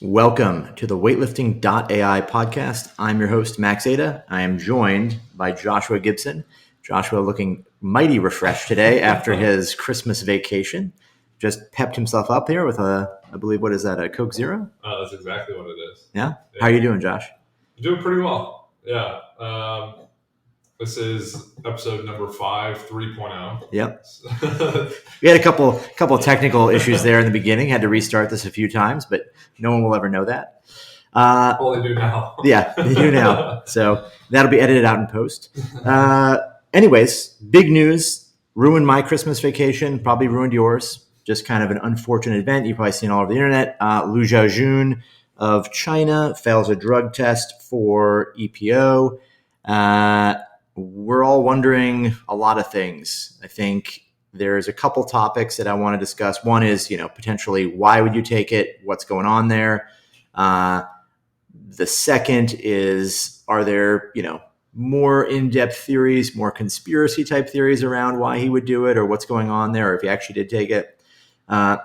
Welcome to the Weightlifting.ai Podcast. I'm your host, Max Ada. I am joined by Joshua Gibson. Joshua looking mighty refreshed today after his Christmas vacation. Just pepped himself up here with I believe, what is that, a Coke Zero? That's exactly what it is. Yeah? How are you doing, Josh? Doing pretty well. Yeah. This is episode number 5, 3.0. Yep. We had a couple of technical issues there in the beginning. Had to restart this a few times, but no one will ever know that. Well, they do now. Yeah, they do now. So that'll be edited out in post. Anyways, big news. Ruined my Christmas vacation. Probably ruined yours. Just kind of an unfortunate event. You've probably seen all over the internet. Lu Xiaojun of China fails a drug test for EPO. We're all wondering a lot of things. I think there's a couple topics that I want to discuss. One is, potentially why would you take it? What's going on there? The second is, are there, more in-depth theories, more conspiracy type theories around why he would do it or what's going on there, or if he actually did take it? And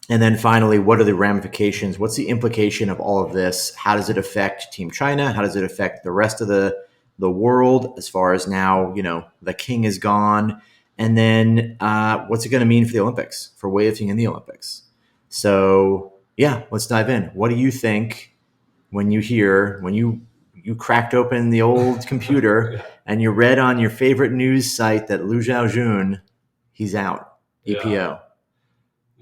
then finally, what are the ramifications? What's the implication of all of this? How does it affect Team China? How does it affect the rest of the world as far as now, the king is gone? And then what's it going to mean for the Olympics, for weightlifting in the Olympics? So, yeah, let's dive in. What do you think when you cracked open the old computer and you read on your favorite news site that Lu Xiaojun, he's out, EPO? Yeah.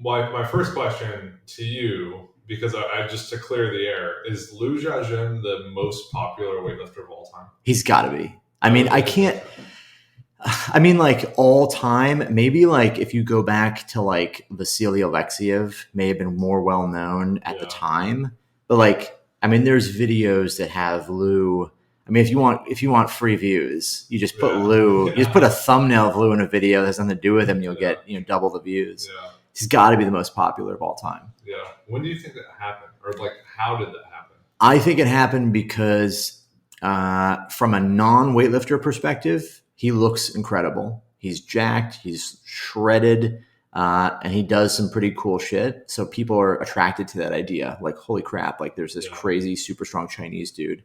My first question to you, because I just to clear the air, is Lu Xiaojun the most popular weightlifter of all time? He's got to be. Like all time, maybe like if you go back to like Vasily Alexiev may have been more well known at the time, but there's videos that have Lu. If you want free views, you just put Lu, you just put a thumbnail of Lu in a video that has nothing to do with him, you'll get double the views. Yeah. He's got to be the most popular of all time. Yeah. When do you think that happened? Or how did that happen? I think it happened because from a non-weightlifter perspective, he looks incredible. He's jacked, he's shredded, and he does some pretty cool shit. So people are attracted to that idea. Like, holy crap, there's this crazy, super strong Chinese dude.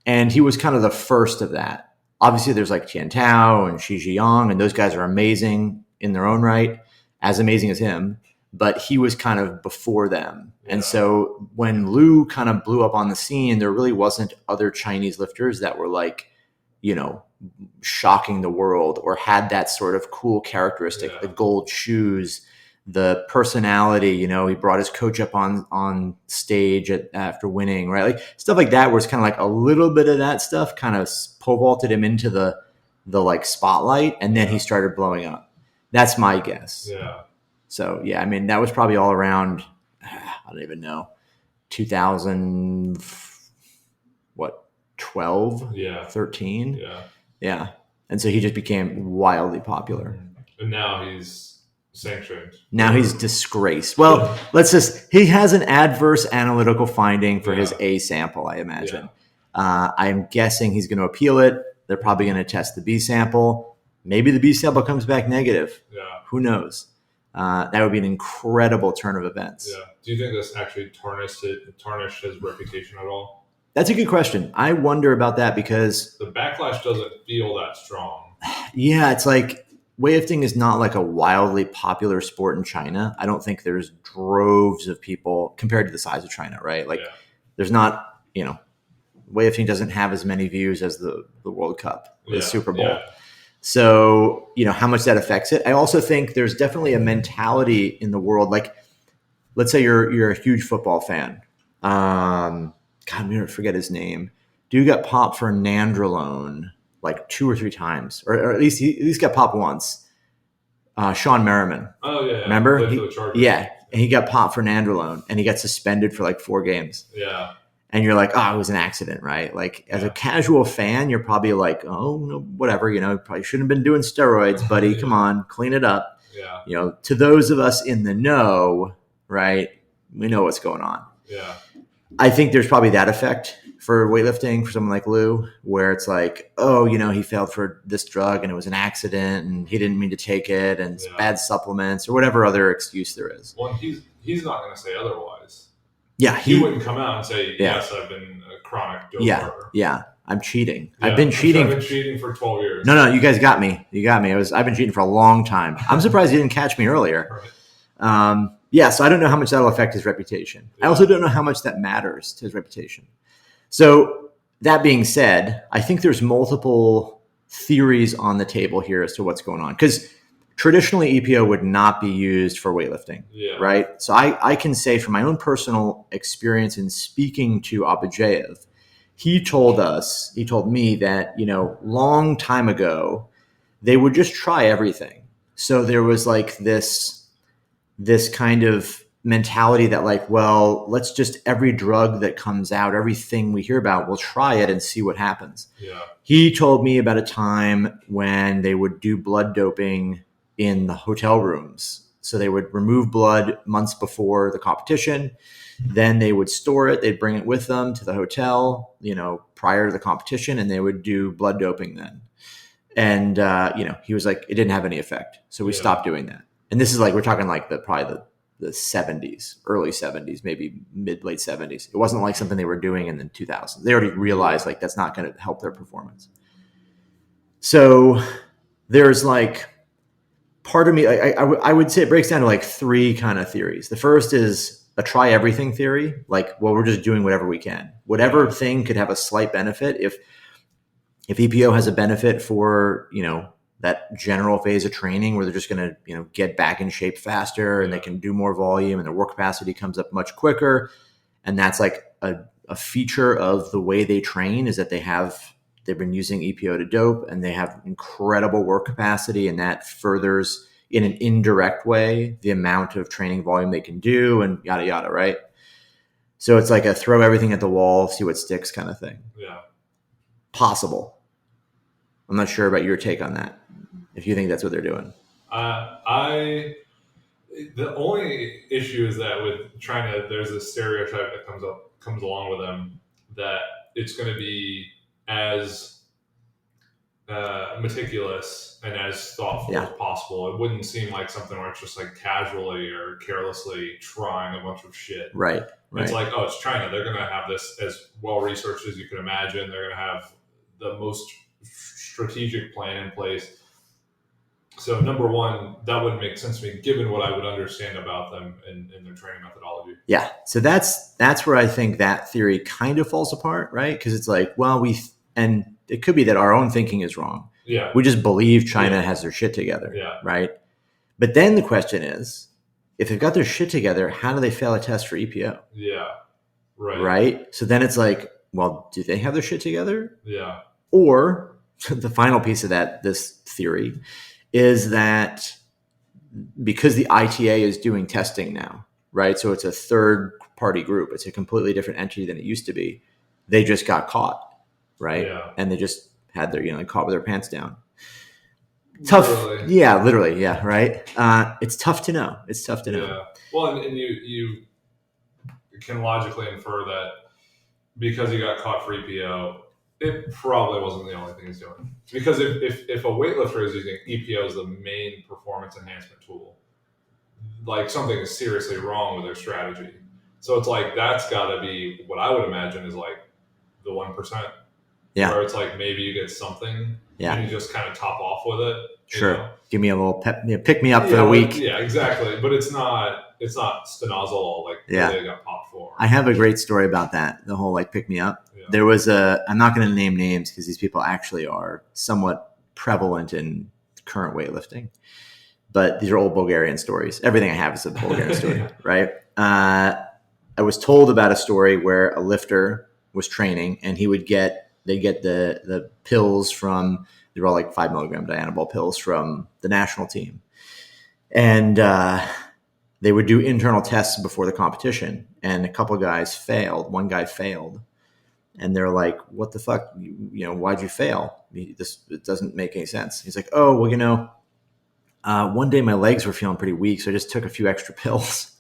And he was kind of the first of that. Obviously, there's Tian Tao and Shi Jiang, and those guys are amazing in their own right, as amazing as him. But he was kind of before them. Yeah. And so when Lu kind of blew up on the scene, there really wasn't other Chinese lifters that were shocking the world or had that sort of cool characteristic, the gold shoes, the personality. He brought his coach up on stage after winning, right? Stuff like that, where it's kind of a little bit of that stuff kind of pole vaulted him into the spotlight, and then he started blowing up. That's my guess. Yeah. So, that was probably all around, I don't even know, 2012? Yeah. 13? Yeah. Yeah. And so he just became wildly popular. And now he's sanctioned. Now he's disgraced. Well, he has an adverse analytical finding for his A sample, I imagine. Yeah. I'm guessing he's going to appeal it. They're probably going to test the B sample. Maybe the B sample comes back negative. Yeah. Who knows? That would be an incredible turn of events. Yeah. Do you think this actually tarnished his reputation at all? That's a good question. I wonder about that because the backlash doesn't feel that strong. Yeah, it's weightlifting is not a wildly popular sport in China. I don't think there's droves of people compared to the size of China, right? There's not, weightlifting doesn't have as many views as the World Cup, the Super Bowl. Yeah. So, how much that affects it. I also think there's definitely a mentality in the world. Let's say you're a huge football fan. God, I'm going to forget his name. Dude got popped for nandrolone 2 or 3 times, or at least got popped once. Sean Merriman. Oh, yeah. Remember? And he got popped for nandrolone, and he got suspended for 4 games. Yeah. And you're it was an accident, right? As a casual fan, you're probably oh, no, whatever, probably shouldn't have been doing steroids, buddy. Come on, clean it up. Yeah. To those of us in the know, right, we know what's going on. Yeah. I think there's probably that effect for weightlifting for someone like Lu, where it's he failed for this drug and it was an accident and he didn't mean to take it and bad supplements or whatever other excuse there is. Well, he's not going to say otherwise. Yeah, he wouldn't come out and say, yes, I've been a chronic doper. Yeah, I'm cheating. Yeah, I've been cheating. I've been cheating for 12 years. No, you guys got me. You got me. I've been cheating for a long time. I'm surprised you didn't catch me earlier. Right. So I don't know how much that'll affect his reputation. I also don't know how much that matters to his reputation. So that being said, I think there's multiple theories on the table here as to what's going on. Because traditionally, EPO would not be used for weightlifting, right? So I can say from my own personal experience in speaking to Abajev, he told me that, long time ago, they would just try everything. So there was like this kind of mentality that like, well, let's just every drug that comes out, everything we hear about, we'll try it and see what happens. Yeah. He told me about a time when they would do blood doping in the hotel rooms. So they would remove blood months before the competition. Then they would store it. They'd bring it with them to the hotel, prior to the competition, and they would do blood doping then. And, he was like, it didn't have any effect. So we stopped doing that. And this is like, we're talking like probably the 70s, early 70s, maybe late 70s. It wasn't like something they were doing in the 2000s. They already realized like that's not going to help their performance. So there's like part of me, I would say it breaks down to like three kind of theories. The first is a try everything theory. Like, well, we're just doing whatever we can. Whatever thing could have a slight benefit. If EPO has a benefit for, that general phase of training where they're just going to, get back in shape faster and they can do more volume and their work capacity comes up much quicker. And that's like a feature of the way they train is that they've been using EPO to dope and they have incredible work capacity, and that furthers in an indirect way the amount of training volume they can do and yada, yada, right? So it's like a throw everything at the wall, see what sticks kind of thing. Yeah. Possible. I'm not sure about your take on that, if you think that's what they're doing. The only issue is that with there's a stereotype that comes along with them that it's going to be as meticulous and as thoughtful as possible. It wouldn't seem like something where it's just like casually or carelessly trying a bunch of shit. Right. It's like, oh, it's China. They're going to have this as well researched as you can imagine. They're going to have the most strategic plan in place. So number one, that wouldn't make sense to me given what I would understand about them and their training methodology. Yeah. So that's where I think that theory kind of falls apart, right? Because it's like, well, and it could be that our own thinking is wrong. Yeah. We just believe China has their shit together. Yeah. Right. But then the question is, if they've got their shit together, how do they fail a test for EPO? Yeah. Right. Right. So then it's like, well, do they have their shit together? Yeah. Or the final piece of this theory is that because the ITA is doing testing now, right? So it's a third party group. It's a completely different entity than it used to be. They just got caught, right? Yeah. And they just had their, caught with their pants down. Tough. Literally. Yeah, literally. Yeah. Right. It's tough to know. Yeah. Well, and you can logically infer that because he got caught for EPO, it probably wasn't the only thing he's doing. Because if a weightlifter is using EPO as the main performance enhancement tool, like something is seriously wrong with their strategy. So it's like that's got to be what I would imagine is like the 1%. Yeah. Where it's like maybe you get something and you just kind of top off with it. Sure. Give me a little pick me up for the week. Yeah, exactly. But it's not stenazole like they got popped for. I have a great story about that. The whole like pick me up. Yeah. There was I'm not going to name names because these people actually are somewhat prevalent in current weightlifting, but these are old Bulgarian stories. Everything I have is a Bulgarian story, right? I was told about a story where a lifter was training and they get the pills from, they were all like 5 milligram Dianabol pills from the national team. And they would do internal tests before the competition. And a couple guys failed. One guy failed. And they're like, what the fuck? Why'd you fail? It doesn't make any sense. He's like, oh, well, one day my legs were feeling pretty weak, so I just took a few extra pills.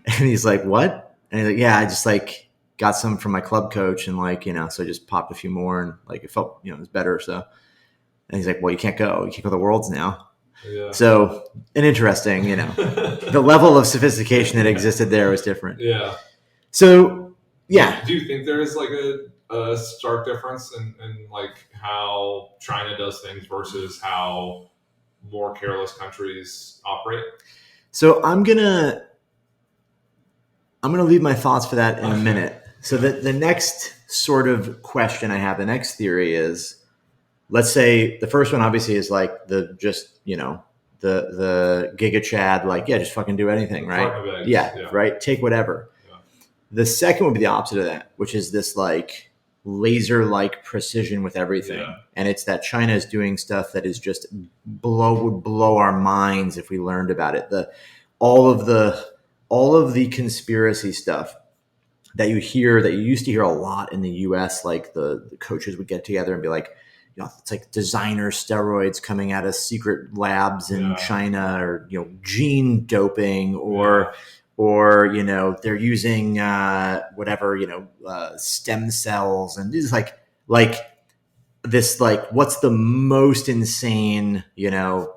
And he's like, what? And he's like, yeah, I just like got some from my club coach and so I just popped a few more and like it felt, it was better. So, and he's like, well, you can't go to the Worlds now. Yeah. So an interesting, the level of sophistication that existed there was different. Yeah. So, yeah. Do you think there is like a stark difference in like how China does things versus how more careless countries operate? So I'm gonna leave my thoughts for that in a minute. So the next sort of question I have, the next theory is, let's say the first one obviously is like the Giga Chad, like, yeah, just fucking do anything, right? Yeah, right. Take whatever. Yeah. The second would be the opposite of that, which is this like laser-like precision with everything. Yeah. And it's that China is doing stuff that is just would blow our minds if we learned about it. All of the conspiracy stuff that you used to hear a lot in the US, like the coaches would get together and be like, it's like designer steroids coming out of secret labs in China, or, gene doping, or they're using stem cells, and this is like this, like, what's the most insane,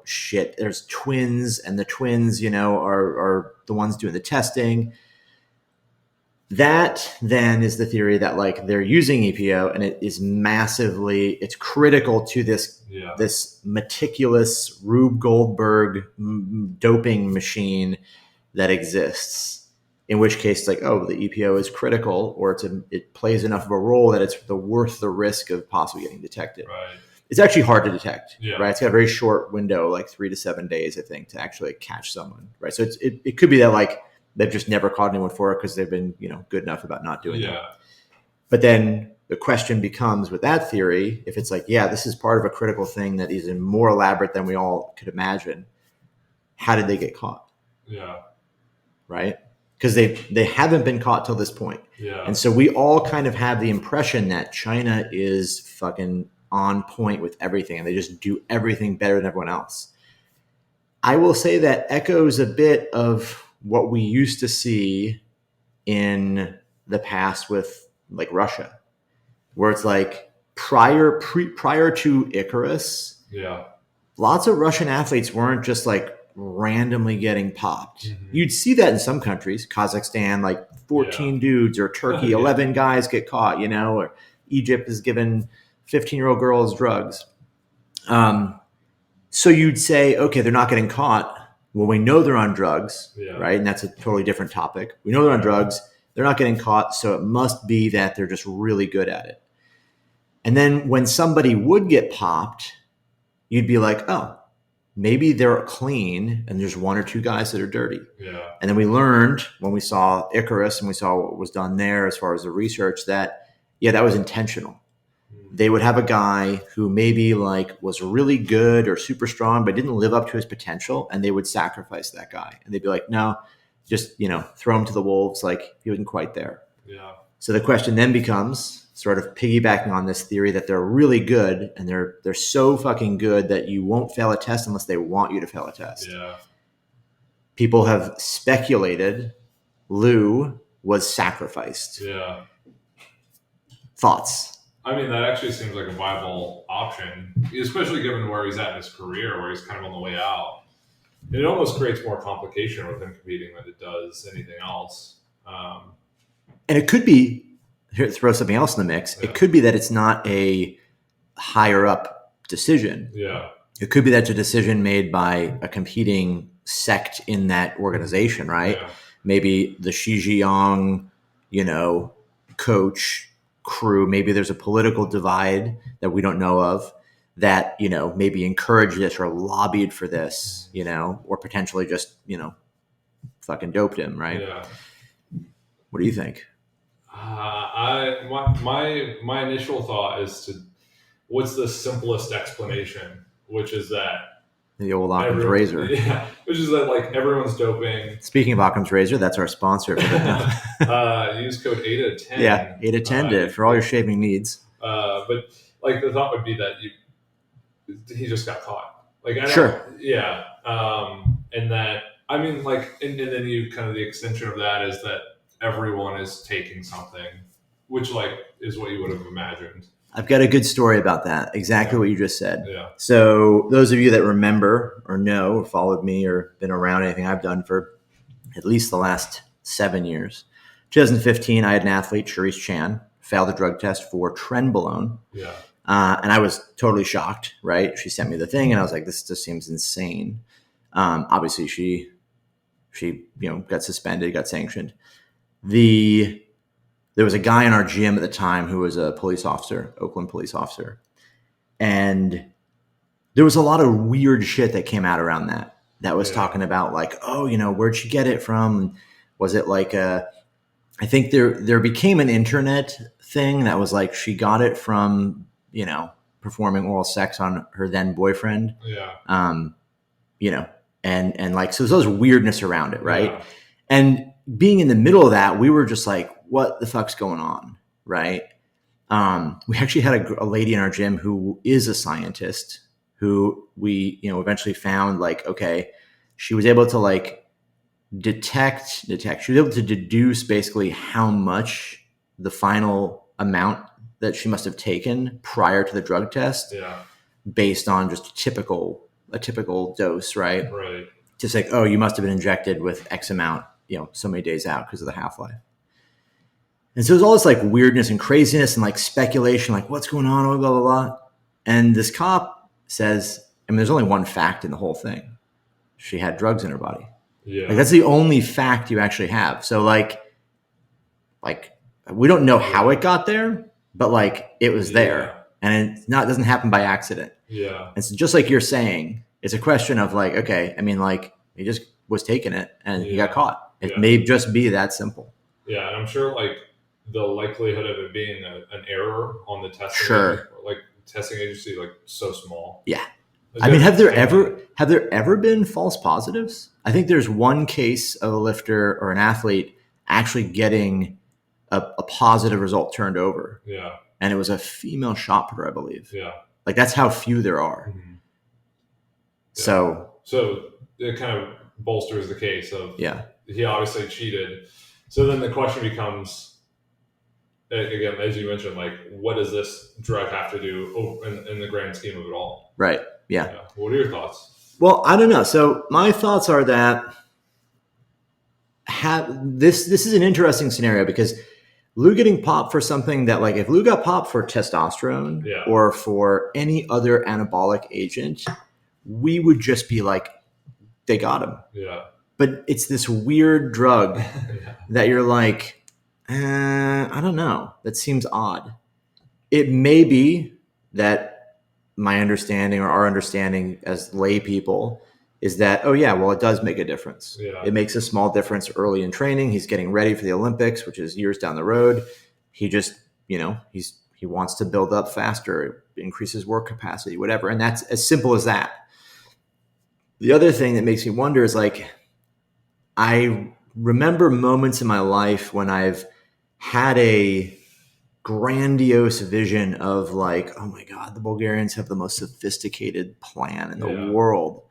shit. There's twins, and the twins, are the ones doing the testing. That then is the theory that like they're using EPO, and it is it's critical to this meticulous Rube Goldberg doping machine that exists. In which case, it's like, oh, the EPO is critical, or it plays enough of a role that it's worth the risk of possibly getting detected. Right. It's actually hard to detect, right? It's got a very short window, like 3 to 7 days, I think, to actually catch someone, right? So it could be that like they've just never caught anyone for it because they've been, good enough about not doing it. But then the question becomes, with that theory, if it's like, this is part of a critical thing that is more elaborate than we all could imagine, how did they get caught? Yeah. Right? Because they haven't been caught till this point. Yeah. And so we all kind of have the impression that China is fucking on point with everything, and they just do everything better than everyone else. I will say that echoes a bit of what we used to see in the past with like Russia, where it's like prior to Icarus, lots of Russian athletes weren't just like randomly getting popped. Mm-hmm. You'd see that in some countries, Kazakhstan, like 14 dudes, or Turkey, 11 guys get caught, or Egypt is giving 15-year-old girls drugs. So you'd say, okay, they're not getting caught. Well, we know they're on drugs, right? And that's a totally different topic. We know they're on drugs. They're not getting caught, so it must be that they're just really good at it. And then when somebody would get popped, you'd be like, oh, maybe they're clean and there's 1 or 2 guys that are dirty. Yeah. And then we learned when we saw Icarus and we saw what was done there as far as the research that, that was intentional. They would have a guy who maybe like was really good or super strong, but didn't live up to his potential, and they would sacrifice that guy. And they'd be like, no, just, throw him to the wolves. Like, he wasn't quite there. Yeah. So the question then becomes, sort of piggybacking on this theory that they're really good, and they're so fucking good that you won't fail a test unless they want you to fail a test. Yeah. People have speculated Lu was sacrificed. Yeah. Thoughts? I mean, that actually seems like a viable option, especially given where he's at in his career, where he's kind of on the way out. And it almost creates more complication with him competing than it does anything else. And it could be, here, throw something else in the mix. It could be that it's not a higher up decision. Yeah. It could be that it's a decision made by a competing sect in that organization, right? Yeah. Maybe the Xi coach crew, maybe there's a political divide that we don't know of that, maybe encouraged this or lobbied for this, or potentially just, fucking doped him, right? Yeah. What do you think? My initial thought is what's the simplest explanation, which is that the old Occam's razor. Yeah, which is that like everyone's doping. Speaking of Occam's razor, that's our sponsor. Use code 8-10. Yeah, 8-10 for all your shaving needs. But like the thought would be that he just got caught. Like yeah. And that, I mean, like, and then you kind of, the extension of that is that everyone is taking something, which like is what you would have imagined. I've got a good story about that. Exactly what you just said. Yeah. So those of you that remember or know or followed me or been around anything I've done for at least the last 7 years, 2015, I had an athlete, Charisse Chan, failed the drug test for trenbolone. Yeah. And I was totally shocked, right? She sent me the thing and I was like, this just seems insane. Obviously she got suspended, got sanctioned. There was a guy in our gym at the time who was a police officer, Oakland police officer. And there was a lot of weird shit that came out around that was talking about like, oh, where'd she get it from? Was it like I think there became an internet thing that was like, she got it from, performing oral sex on her then boyfriend. Yeah. And like, so there's those weirdness around it. Right. Yeah. And being in the middle of that, we were just like, what the fuck's going on? Right. We actually had a lady in our gym who is a scientist who we, eventually found like, okay, she was able to like detect, she was able to deduce basically how much the final amount that she must have taken prior to the drug test based on just a typical dose, right? Right. Just like, oh, you must have been injected with X amount, so many days out because of the half-life. And so there's all this like weirdness and craziness and like speculation, like what's going on, blah, blah, blah. And this cop says, there's only one fact in the whole thing. She had drugs in her body. Yeah. Like that's the only fact you actually have. So like we don't know how it got there, but like it was there and it doesn't happen by accident. Yeah. And so just like you're saying, it's a question of like, okay, like he just was taking it and he got caught. It may just be that simple. Yeah. And I'm sure like the likelihood of it being an error on the testing, testing agency, like so small. Yeah. Have there ever been false positives? I think there's one case of a lifter or an athlete actually getting a positive result turned over. Yeah. And it was a female shot putter, I believe. Yeah. Like that's how few there are. Mm-hmm. Yeah. So it kind of bolsters the case of he obviously cheated. So then the question becomes, again, as you mentioned, like what does this drug have to do in the grand scheme of it all? Right. Yeah. What are your thoughts? Well, I don't know. So my thoughts are that this is an interesting scenario because Lu getting popped for something that like if Lu got popped for testosterone or for any other anabolic agent, we would just be like, they got him. Yeah. But it's this weird drug that you're like, I don't know. That seems odd. It may be that my understanding or our understanding as lay people is that, oh yeah, well, it does make a difference. Yeah. It makes a small difference early in training. He's getting ready for the Olympics, which is years down the road. He just, he wants to build up faster, increase his work capacity, whatever. And that's as simple as that. The other thing that makes me wonder is like, I remember moments in my life when I've had a grandiose vision of like, oh my God, the Bulgarians have the most sophisticated plan in the world.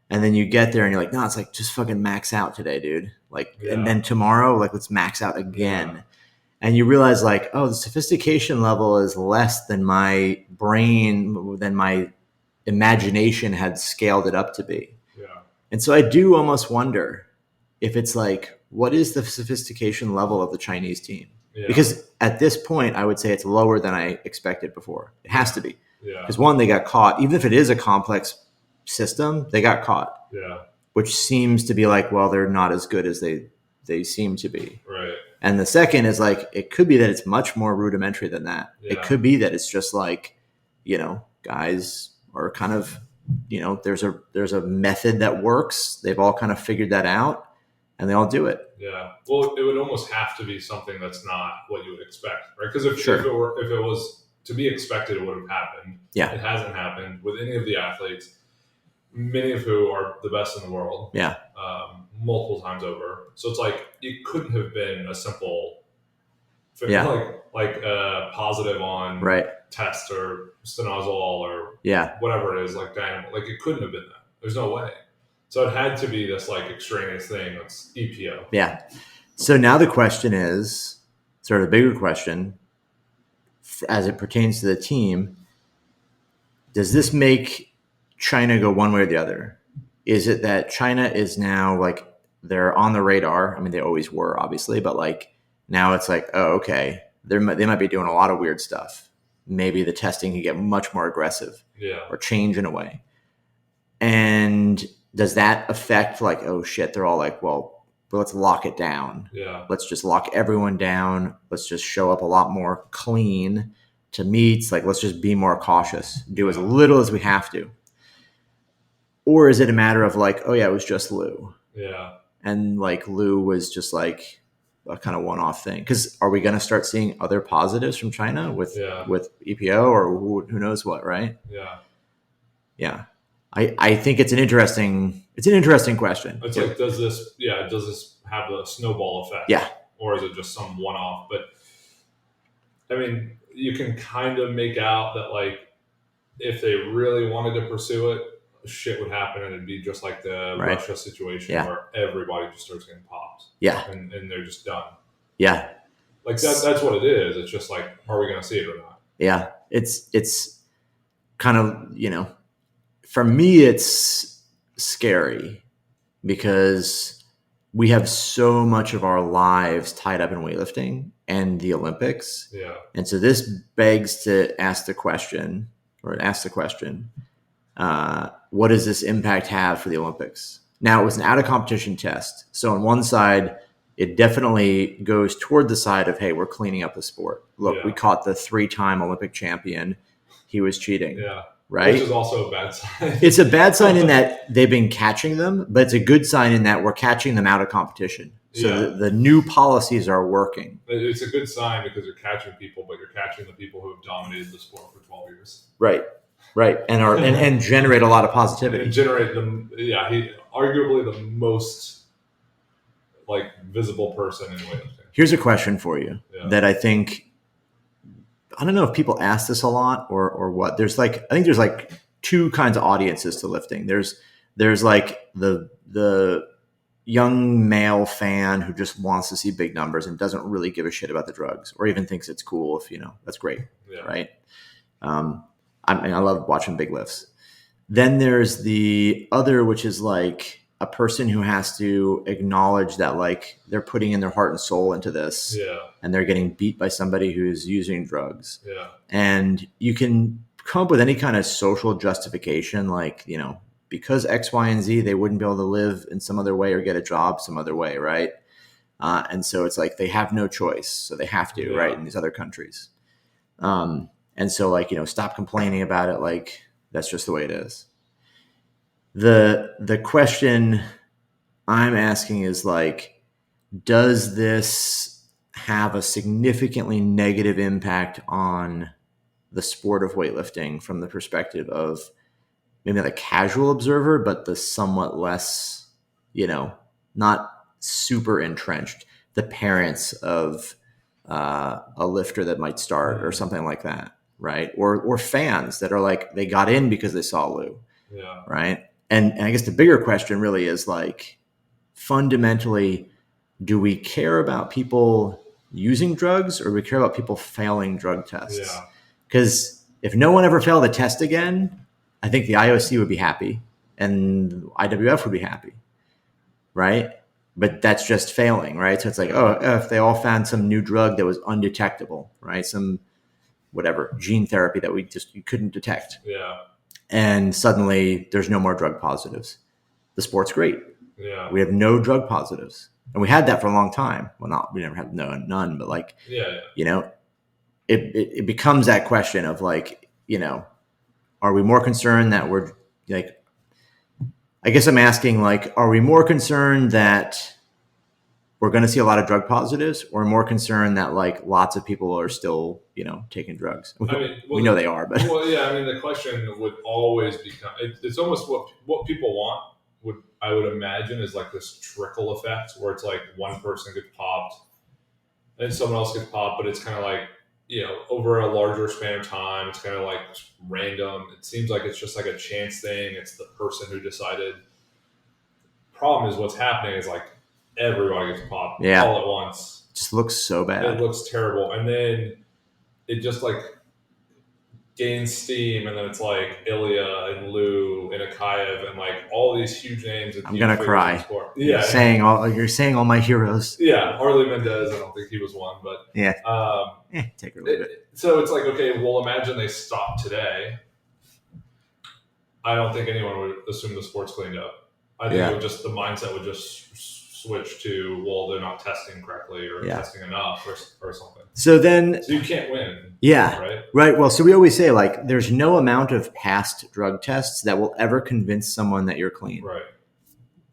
And then you get there and you're like, no, it's like, just fucking max out today, dude. Like, and then tomorrow, like, let's max out again. Yeah. And you realize like, oh, the sophistication level is less than my brain, than my imagination had scaled it up to be. Yeah. And so I do almost wonder if it's like, what is the sophistication level of the Chinese team? Yeah. Because at this point, I would say it's lower than I expected before. It has to be. Because one, they got caught. Even if it is a complex system, they got caught. Yeah. Which seems to be like, well, they're not as good as they seem to be. Right. And the second is like, it could be that it's much more rudimentary than that. Yeah. It could be that it's just like, guys are kind of, there's a method that works. They've all kind of figured that out. And they all do it. Yeah. Well, it would almost have to be something that's not what you would expect, right? Because if it was to be expected, it would have happened. Yeah. It hasn't happened with any of the athletes, many of who are the best in the world. Yeah. Multiple times over. So it's like it couldn't have been a simple, like positive on test or stenazole or whatever it is, like dynamo. Like it couldn't have been that. There's no way. So it had to be this like extraneous thing that's EPO. Yeah. So now the question is sort of a bigger question as it pertains to the team. Does this make China go one way or the other? Is it that China is now like they're on the radar? I mean, they always were, obviously, but like Now it's like, oh, okay, they might be doing a lot of weird stuff. Maybe the testing can get much more aggressive or change in a way. And does that affect like, oh shit, they're all like, well, let's lock it down. Yeah. Let's just lock everyone down. Let's just show up a lot more clean to meets. Like, let's just be more cautious, do as little as we have to. Or is it a matter of like, oh yeah, it was just Lu. Yeah. And like Lu was just like a kind of one-off thing. Because are we going to start seeing other positives from China with EPO or who knows what, right? Yeah. Yeah. I think it's an interesting question. It's like, does this have a snowball effect? Yeah. Or is it just some one-off? But I mean, you can kind of make out that like if they really wanted to pursue it, shit would happen and it'd be just like the Russia situation where everybody just starts getting popped. Yeah. And they're just done. Yeah. Like that's what it is. It's just like, are we going to see it or not? Yeah. It's kind of, you know, for me, it's scary because we have so much of our lives tied up in weightlifting and the Olympics. Yeah. And so this begs to ask the question, what does this impact have for the Olympics? Now, it was an out-of-competition test. So on one side, it definitely goes toward the side of, hey, we're cleaning up the sport. Look, we caught the 3-time Olympic champion. He was cheating. Yeah. Right? Which is also a bad sign. It's a bad sign in that they've been catching them, but it's a good sign in that we're catching them out of competition. So the new policies are working. It's a good sign because you're catching people, but you're catching the people who have dominated the sport for 12 years. Right. And are and generate a lot of positivity. And generate them. Yeah, he arguably the most like visible person in weightlifting. Here's a question for you that I don't know if people ask this a lot or what. I think there's like two kinds of audiences to lifting. There's like the young male fan who just wants to see big numbers and doesn't really give a shit about the drugs or even thinks it's cool if, that's great. Yeah. Right. I love watching big lifts. Then there's the other, which is like a person who has to acknowledge that like they're putting in their heart and soul into this and they're getting beat by somebody who's using drugs. Yeah. And you can come up with any kind of social justification, like, because X, Y, and Z, they wouldn't be able to live in some other way or get a job some other way. Right. And so it's like, they have no choice. So they have to, right. In these other countries. And so like, stop complaining about it. Like, that's just the way it is. The question I'm asking is like, does this have a significantly negative impact on the sport of weightlifting from the perspective of maybe the casual observer, but the somewhat less, not super entrenched, the parents of a lifter that might start or something like that, right? Or fans that are like, they got in because they saw Lu, right? And I guess the bigger question really is like, fundamentally, do we care about people using drugs or do we care about people failing drug tests? Because if no one ever failed a test again, I think the IOC would be happy and IWF would be happy, right? But that's just failing, right? So it's like, if they all found some new drug that was undetectable, right? Some whatever gene therapy that you couldn't detect. Yeah. And suddenly there's no more drug positives. The sport's great. Yeah. We have no drug positives. And we had that for a long time. Well, we never had none, but like, it becomes that question of like, are we more concerned that we're like, I guess I'm asking like, are we more concerned that we're going to see a lot of drug positives or more concerned that like lots of people are still, taking drugs? We know they are, but. Well, yeah, the question would always become, it's almost what people want I would imagine is like this trickle effect where it's like one person gets popped and someone else gets popped, but it's kind of like, over a larger span of time, it's kind of like random. It seems like it's just like a chance thing. It's the person who decided. Problem is what's happening is like everybody gets popped all at once. It just looks so bad. It looks terrible. And then it just like gains steam, and then it's like Ilya and Lu and Akayev and like all these huge names. I'm gonna cry. Yeah, You're saying all my heroes. Yeah, Harley Mendez. I don't think he was one, but yeah, take her a little bit. So it's like, okay, well, imagine they stop today. I don't think anyone would assume the sport's cleaned up. I think it would just, the mindset would just switch to, well, they're not testing correctly or testing enough or something. So you can't win. Yeah. Right. Well, so we always say, like, there's no amount of past drug tests that will ever convince someone that you're clean. Right.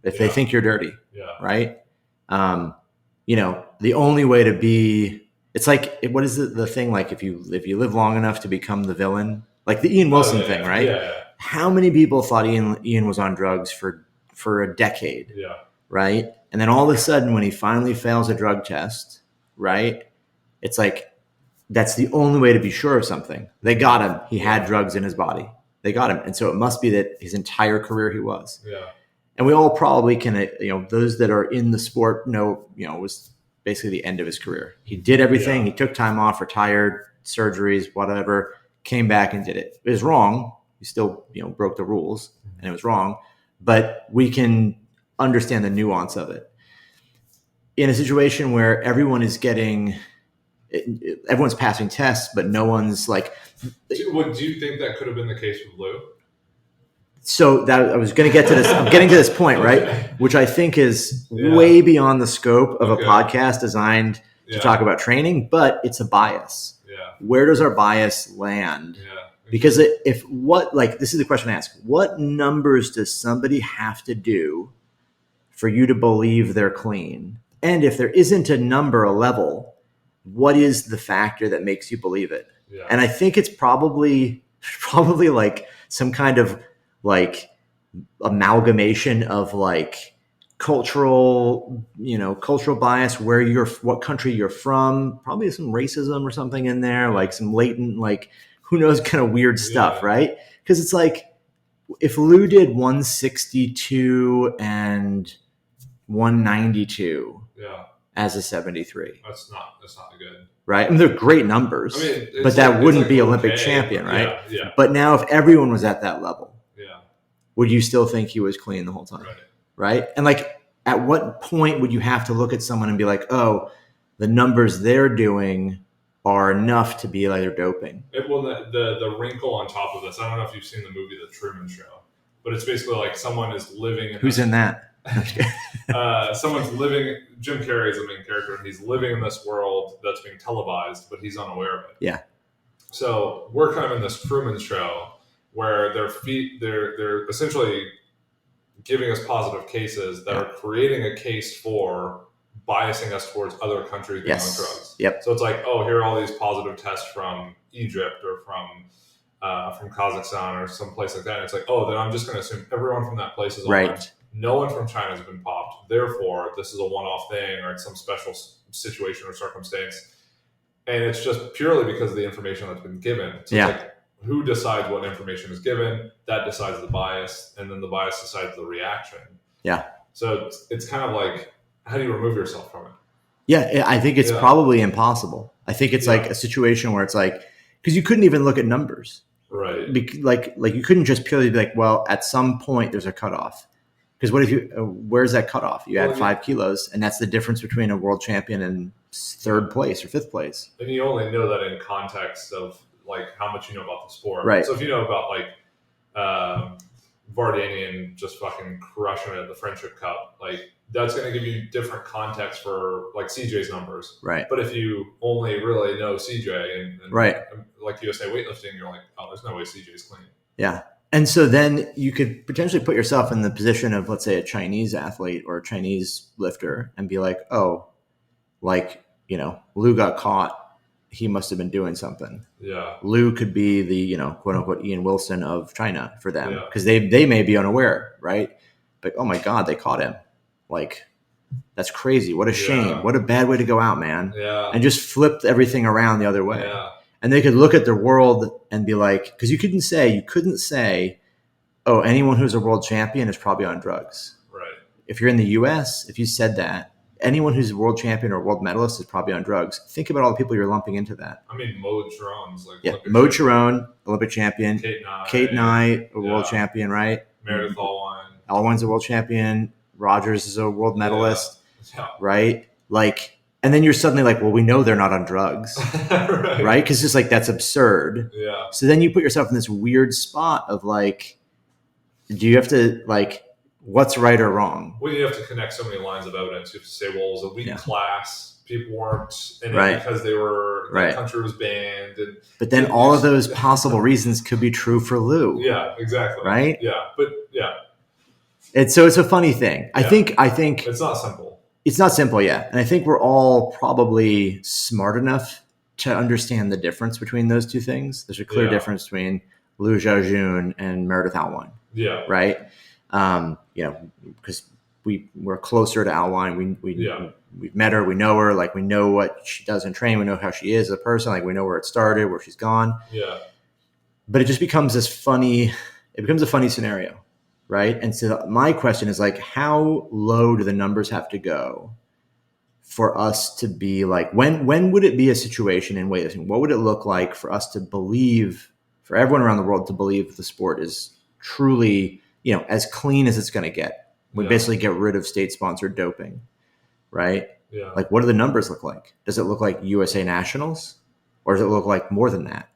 If they think you're dirty. Yeah. Right. The only way to be, it's like, what is the thing? Like, if you live long enough to become the villain, like the Ian Wilson thing, right? Yeah. How many people thought Ian was on drugs for a decade? Yeah. Right. And then all of a sudden, when he finally fails a drug test, right, it's like, that's the only way to be sure of something. They got him. He had drugs in his body. They got him. And so it must be that his entire career he was. Yeah. And we all probably can, those that are in the sport know, it was basically the end of his career. He did everything. Yeah. He took time off, retired, surgeries, whatever, came back and did it. It was wrong. He still, broke the rules and it was wrong. But we can understand the nuance of it. In a situation where everyone's passing tests, but no one's like. Do you think that could have been the case with Lu? So that I was going to get to this. I'm getting to this point, right? Which I think is way beyond the scope of a podcast designed to talk about training, but it's a bias. Yeah. Where does our bias land? Yeah. Because this is the question I ask: what numbers does somebody have to do for you to believe they're clean? And if there isn't a number, a level, what is the factor that makes you believe it? Yeah. And I think it's probably like some kind of like amalgamation of like cultural bias, what country you're from, probably some racism or something in there, like some latent, like who knows, kind of weird stuff, right? Because it's like if Lu did 162 and 192 as a 73, that's not good. Right. I mean, they're great numbers, but that wouldn't be Olympic champion, right? Yeah. But now if everyone was at that level, would you still think he was clean the whole time? Right. And like, at what point would you have to look at someone and be like, oh, the numbers they're doing are enough to be like they're doping? The wrinkle on top of this, I don't know if you've seen the movie The Truman Show, but it's basically like someone is living. Who's in that? Someone's living. Jim Carrey is the main character, and he's living in this world that's being televised, but he's unaware of it. Yeah. So we're kind of in this Truman Show where they're essentially giving us positive cases that are creating a case for biasing us towards other countries being on drugs. Yep. So it's like, oh, here are all these positive tests from Egypt or from Kazakhstan or some place like that. And it's like, oh, then I'm just going to assume everyone from that place is on right. No one from China has been popped. Therefore, this is a one-off thing or it's some special situation or circumstance. And it's just purely because of the information that's been given. So it's like, who decides what information is given? That decides the bias, and then the bias decides the reaction. Yeah. So it's kind of like, how do you remove yourself from it? Yeah, I think it's probably impossible. I think it's like a situation where it's like, because you couldn't even look at numbers. Right. Like you couldn't just purely be like, well, at some point there's a cutoff. Because what if where's that cutoff? You add 5 kilos, and that's the difference between a world champion and 3rd place or 5th place. And you only know that in context of like how much you know about the sport. Right. So if you know about like Vardanian just fucking crushing it at the Friendship Cup, like that's going to give you different context for like CJ's numbers. Right. But if you only really know CJ and like USA weightlifting, you're like, oh, there's no way CJ's clean. Yeah. And so then you could potentially put yourself in the position of, let's say, a Chinese athlete or a Chinese lifter and be like, oh, like, Lu got caught. He must have been doing something. Yeah. Lu could be the, quote unquote, Ian Wilson of China for them because they may be unaware, right? But, oh my God, they caught him. Like, that's crazy. What a shame. What a bad way to go out, man. Yeah. And just flipped everything around the other way. Yeah. And they could look at their world and be like, because you couldn't say, oh, anyone who's a world champion is probably on drugs. Right. If you're in the US, if you said that, anyone who's a world champion or world medalist is probably on drugs. Think about all the people you're lumping into that. I mean, Mo Chiron's Mo Chiron, Olympic champion. Kate Nye, a world champion, right? Meredith Allwine. Allwine's a world champion. Rogers is a world medalist, Yeah. right? Like, and then you're suddenly like, well, we know they're not on drugs, right? Because it's like, that's absurd. Yeah. So then you put yourself in this weird spot of like, do you have to like, what's right or wrong? Well, you have to connect so many lines of evidence. You have to say, well, it was a weak class. People weren't in it because they were, the country was banned. But then all of those possible reasons could be true for Lu. Yeah, exactly. Right? Yeah. But yeah. It's a funny thing. I think it's not simple. It's not simple, yeah. And I think we're all probably smart enough to understand the difference between those two things. There's a clear difference between Lu Xiaojun and Meredith Allwine. Yeah. Right? Because we're closer to Allwine. We've met her. We know her. Like, we know what she does in training. We know how she is as a person. Like, we know where it started, where she's gone. Yeah. But it just becomes a funny scenario. Right. And so my question is like, how low do the numbers have to go for us to be like, when would it be a situation in weightlifting? What would it look like for us to believe, for everyone around the world to believe the sport is truly, as clean as it's going to get? We basically get rid of state-sponsored doping, right? Yeah. Like, what do the numbers look like? Does it look like USA Nationals, or does it look like more than that?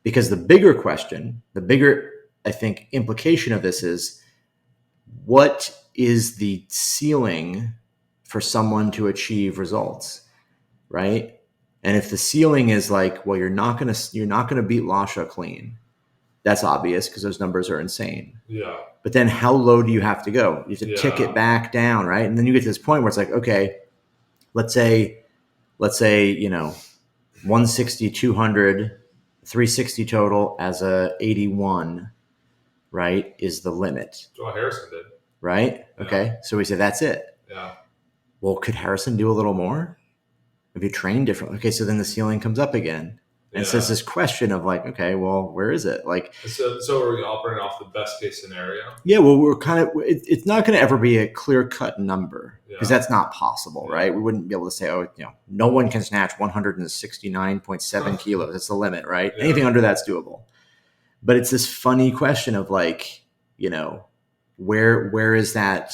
Because the bigger question, I think, implication of this is, what is the ceiling for someone to achieve results, right? And if the ceiling is like, well, you're not gonna beat Lasha clean, that's obvious because those numbers are insane. Yeah. But then how low do you have to go? You have to tick it back down, right? And then you get to this point where it's like, okay, let's say 160, 200, 360 total as a 81, right, is the limit. Well, Harrison did. Right? Yeah. Okay. So we say that's it. Yeah. Well, could Harrison do a little more? If you train differently. Okay, so then the ceiling comes up again. And so it's this question of like, okay, well, where is it? Like, so are we operating off the best case scenario? Yeah, well, we're kind of, it's not going to ever be a clear cut number because that's not possible, right? We wouldn't be able to say, no one can snatch 169.7 kilos. That's the limit, right? Yeah. Anything under that's doable. But it's this funny question of like, where is that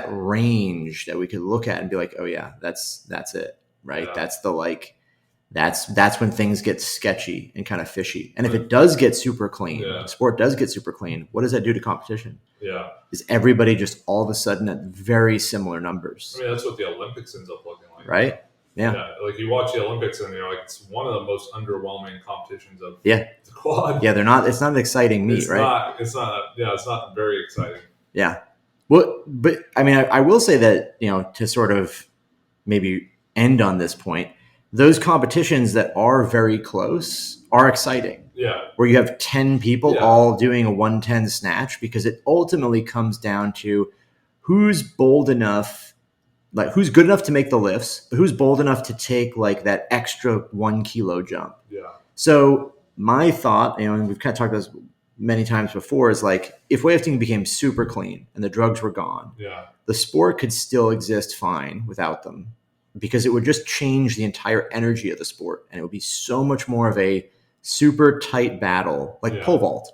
range that we could look at and be like, oh yeah, that's it, right? Yeah. That's the like, that's when things get sketchy and kind of fishy. And if it does get super clean, the sport does get super clean, what does that do to competition? Yeah. Is everybody just all of a sudden at very similar numbers? I mean, that's what the Olympics ends up looking like. Right? Yeah. Like you watch the Olympics and you're like, it's one of the most underwhelming competitions of the quad. Yeah, it's not an exciting meet, right? It's not very exciting. Yeah. Well, but I mean, I will say that, to sort of maybe end on this point, those competitions that are very close are exciting. Yeah. Where you have 10 people all doing a 110 snatch, because it ultimately comes down to who's bold enough, like who's good enough to make the lifts, but who's bold enough to take like that extra 1 kilo jump. Yeah. So my thought, and we've kind of talked about this many times before, is like, if weightlifting became super clean and the drugs were gone, the sport could still exist fine without them, because it would just change the entire energy of the sport. And it would be so much more of a super tight battle, like pole vault,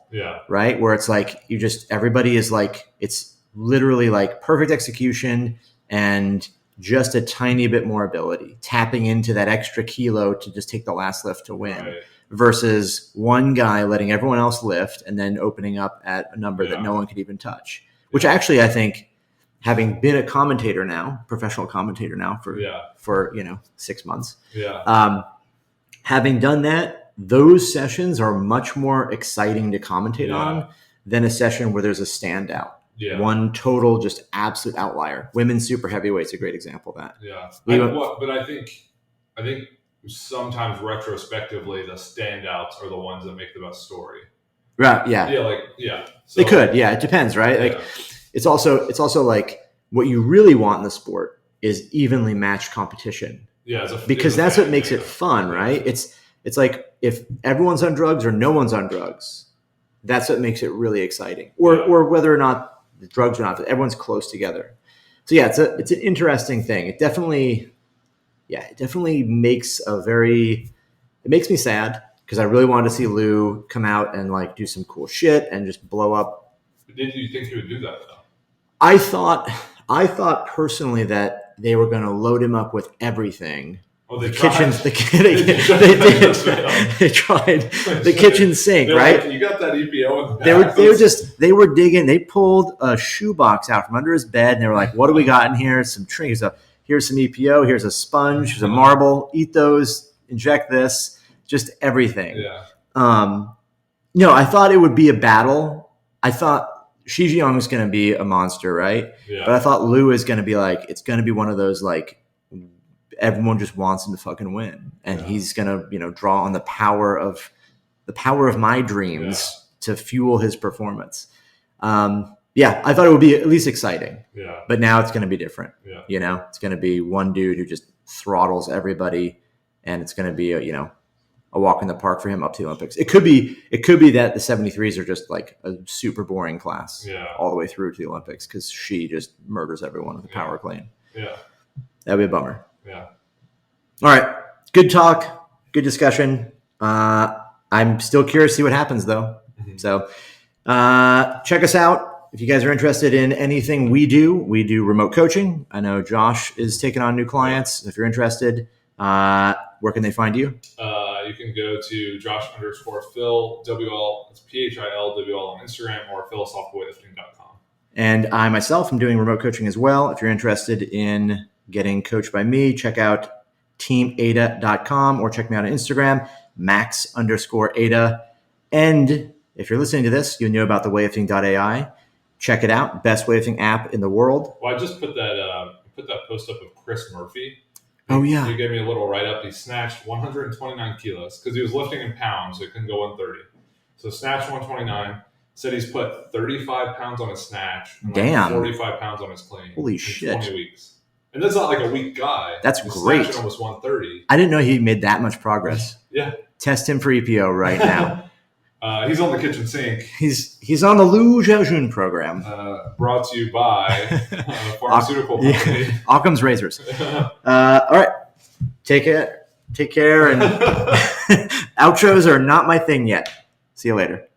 right? Where it's like, everybody is like, it's literally like perfect execution and just a tiny bit more ability, tapping into that extra kilo to just take the last lift to win, versus one guy letting everyone else lift and then opening up at a number that no one could even touch, which actually I think, having been a commentator now, professional commentator now for 6 months, having done that, those sessions are much more exciting to commentate on than a session where there's a standout. Yeah. One total, just absolute outlier. Women's super heavyweight's a great example of that. Yeah. But I think sometimes retrospectively, the standouts are the ones that make the best story. Right. Yeah. So, they could. Yeah. It depends, right? Like, it's also like, what you really want in the sport is evenly matched competition. Yeah. Because that's what makes it fun, right? It's like, if everyone's on drugs or no one's on drugs, that's what makes it really exciting. Or whether or not the drugs are not, everyone's close together. So yeah, it's an interesting thing. It definitely makes it makes me sad because I really wanted to see Lu come out and like do some cool shit and just blow up. Did you think he would do that though? I thought personally that they were going to load him up with everything. Oh, they tried. They tried the kitchen sink, right? Like, you got that EPO in the back. They were digging. They pulled a shoebox out from under his bed, and they were like, "What do we got in here? Some trinkets. Here's some EPO. Here's a sponge. Here's a marble. Eat those. Inject this. Just everything." Yeah. I thought it would be a battle. I thought Xi Jinping was going to be a monster, right? Yeah. But I thought Lu is going to be like, it's going to be one of those like, everyone just wants him to fucking win, and he's going to draw on the power of my dreams to fuel his performance. I thought it would be at least exciting. Yeah. But now it's going to be different. Yeah. It's going to be one dude who just throttles everybody, and it's going to be a walk in the park for him up to the Olympics. It could be that the 73s are just like a super boring class all the way through to the Olympics because she just murders everyone with a power clean. Yeah. That'd be a bummer. Yeah. All right. Good talk. Good discussion. I'm still curious to see what happens though. Mm-hmm. So check us out. If you guys are interested in anything we do remote coaching. I know Josh is taking on new clients. If you're interested, where can they find you? You can go to Josh_Phil WL. It's PHILWL on Instagram or philosophicalweightlifting.com. And I myself am doing remote coaching as well. If you're interested in getting coached by me, check out teamada.com or check me out on Instagram, max_Ada. And if you're listening to this, you know about the Weightlifting.ai. Check it out. Best weightlifting app in the world. Well, I just put that post up of Chris Murphy. Oh, yeah. He gave me a little write-up. He snatched 129 kilos because he was lifting in pounds, so he couldn't go 130. So snatched 129. Said he's put 35 pounds on his snatch and Damn. 45 pounds on his clean. Holy in shit. 20 weeks. And that's not like a weak guy. That's he's great. Snatching almost 130. I didn't know he made that much progress. Yeah. Test him for EPO right now. He's on the kitchen sink. He's on the Lu Xiaojun program. Brought to you by a pharmaceutical company. Occam's Razors. All right. Take care. And outros are not my thing yet. See you later.